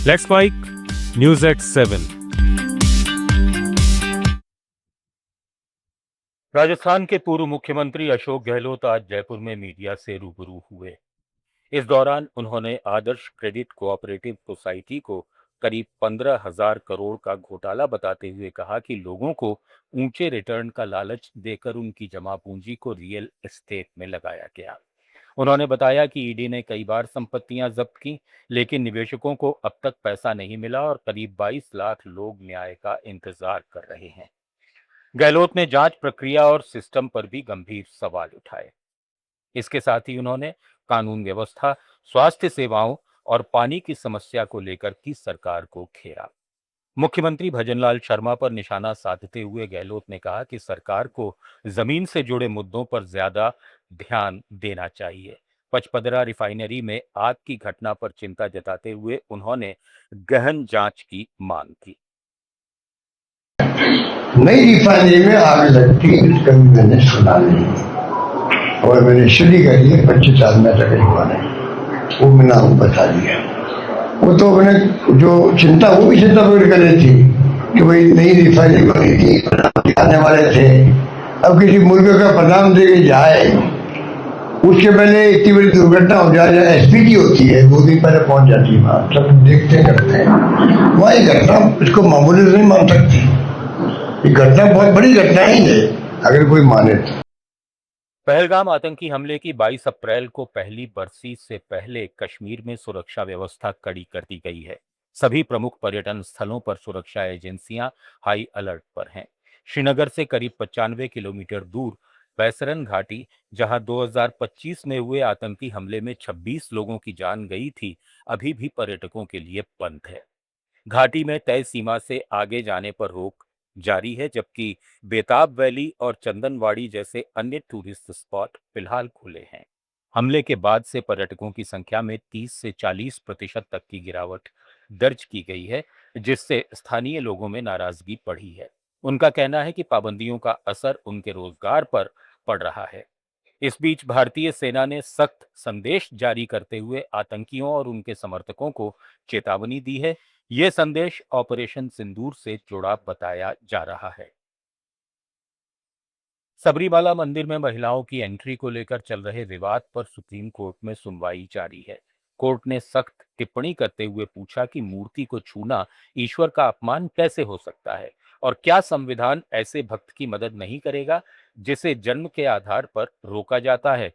Let's mic news at 7। Rajasthan के पूर्व मुख्यमंत्री अशोक गहलोत आज जयपुर में मीडिया से रूबरू हुए। इस दौरान उन्होंने आदर्श क्रेडिट कोऑपरेटिव सोसाइटी को करीब 15,000 करोड़ का घोटाला बताते हुए कहा कि लोगों को ऊंचे रिटर्न का लालच देकर उनकी जमा पूंजी को रियल एस्टेट में लगाया गया। उन्होंने बताया कि ईडी ने कई बार संपत्तियां जब्त की, लेकिन निवेशकों को अब तक पैसा नहीं मिला और करीब 22 लाख लोग न्याय का इंतजार कर रहे हैं। गहलोत ने जांच प्रक्रिया और सिस्टम पर भी गंभीर सवाल उठाए। इसके साथ ही उन्होंने कानून व्यवस्था, स्वास्थ्य सेवाओं और पानी की समस्या को लेकर की सरकार को घेरा। मुख्यमंत्री भजनलाल शर्मा पर निशाना साधते हुए गहलोत ने कहा कि सरकार को जमीन से जुड़े मुद्दों पर ज्यादा ध्यान देना चाहिए। पचपदरा रिफाइनरी में आग की घटना पर चिंता जताते हुए उन्होंने गहन जांच की मांग की। नई रिफाइनरी में आग लगती कभी मैंने सुना नहीं, और मैंने स्टडी करी है 25 साल में तक हुआ नहीं, वो मैंने आपको बता दिया। वो तो मैंने जो चिंता, वो भी चिंता प्रकट कर रही थी कि भाई नई रिफाइनरी बनी थी, आने वाले थे। अब किसी मुल्क का प्रधान दे के जाए, उसके पहले इतनी बड़ी दुर्घटना हो जाए, एसपीटी होती है, 2 दिन पहले पहुंच जाती है वहां, सब देखते करते हैं। वहां ये घटना इसको मामूली नहीं मान सकती, ये घटना बहुत बड़ी घटना ही है अगर कोई माने तो। पहलगाम आतंकी हमले की 22 अप्रैल को पहली बरसी से पहले कश्मीर में सुरक्षा व्यवस्था कड़ी कर दी गई है। सभी प्रमुख पर्यटन स्थलों पर सुरक्षा एजेंसियां हाई अलर्ट पर हैं। श्रीनगर से करीब 95 किलोमीटर दूर बैसरन घाटी, जहां 2025 में हुए आतंकी हमले में 26 लोगों की जान गई थी, अभी भी पर्यटकों के लिए बंद है। घाटी में तय सीमा से आगे जाने पर रोक जारी है, जबकि बेताब वैली और चंदनवाड़ी जैसे अन्य टूरिस्ट स्पॉट फिलहाल खुले हैं। हमले के बाद से पर्यटकों की संख्या में 30 से 40% तक की गिरावट दर्ज की गई है, जिससे स्थानीय लोगों में नाराजगी बढ़ी है। उनका कहना है कि पाबंदियों का असर उनके रोजगार पर पड़ रहा है। इस बीच भारतीय सेना ने सख्त संदेश जारी करते हुए आतंकियों और उनके समर्थकों को चेतावनी दी है। यह संदेश ऑपरेशन सिंदूर से जुड़ा बताया जा रहा है। सबरीमाला मंदिर में महिलाओं की एंट्री को लेकर चल रहे विवाद पर सुप्रीम कोर्ट में सुनवाई जारी है। कोर्ट ने सख्त टिप्पणी करते हुए पूछा कि मूर्ति को छूना ईश्वर का अपमान कैसे हो सकता है, और क्या संविधान ऐसे भक्त की मदद नहीं करेगा जिसे जन्म के आधार पर रोका जाता है।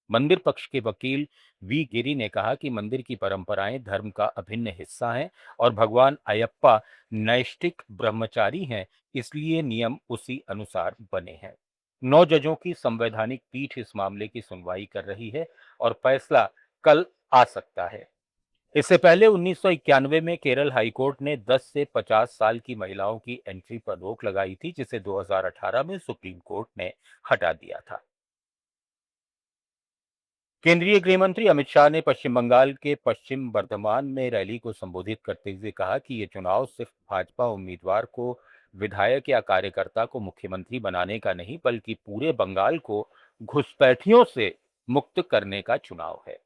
मंदिर पक्ष के वकील वी गिरी ने कहा कि मंदिर की परंपराएं धर्म का अभिन्न हिस्सा हैं और भगवान अयप्पा नैष्ठिक ब्रह्मचारी हैं, इसलिए नियम उसी अनुसार बने हैं। 9 जजों की संवैधानिक पीठ इस मामले की सुनवाई कर रही है और फैसला कल आ सकता है। इससे पहले 1991 में केरल हाईकोर्ट ने 10 से 50 साल की महिलाओं की एंट्री पर रोक लगाई थी, जिसे 2018 में सुप्रीम कोर्ट ने हटा दिया था। केंद्रीय गृह मंत्री अमित शाह ने पश्चिम बंगाल के पश्चिम बर्धमान में रैली को संबोधित करते हुए कहा कि ये चुनाव सिर्फ भाजपा उम्मीदवार को, विधायक या कार्यकर्ता को मुख्यमंत्री बनाने का नहीं, बल्कि पूरे बंगाल को घुसपैठियों से मुक्त करने का चुनाव है।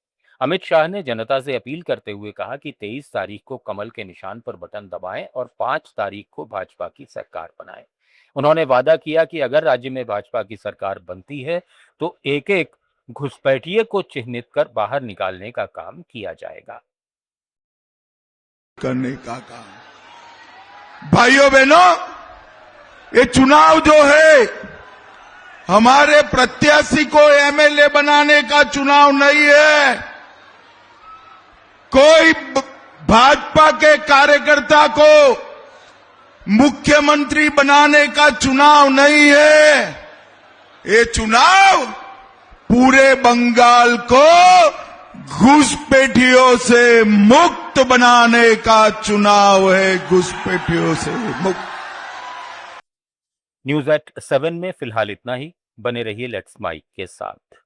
अमित शाह ने जनता से अपील करते हुए कहा कि 23 तारीख को कमल के निशान पर बटन दबाएं और 5 तारीख को भाजपा की सरकार बनाएं। उन्होंने वादा किया कि अगर राज्य में भाजपा की सरकार बनती है तो एक एक घुसपैठिए को चिन्हित कर बाहर निकालने का काम किया जाएगा। करने का काम, भाइयों बहनों, ये चुनाव जो है हमारे प्रत्याशी को एमएलए बनाने का चुनाव नहीं है। कोई भाजपा के कार्यकर्ता को मुख्यमंत्री बनाने का चुनाव नहीं है। ये चुनाव पूरे बंगाल को घुसपैठियों से मुक्त बनाने का चुनाव है, घुसपैठियों से मुक्त। न्यूज एट 7 में फिलहाल इतना ही। बने रहिए लेट्स माइक के साथ।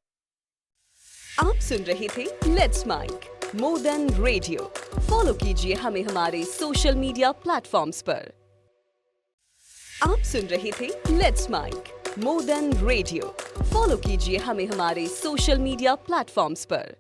आप सुन रहे थे let's mic more than radio. Follow कीजिए हमें हमारे सोशल मीडिया प्लेटफॉर्म्स पर। आप सुन रहे थे let's mic more than radio. Follow कीजिए हमें हमारे सोशल मीडिया प्लेटफॉर्म्स पर।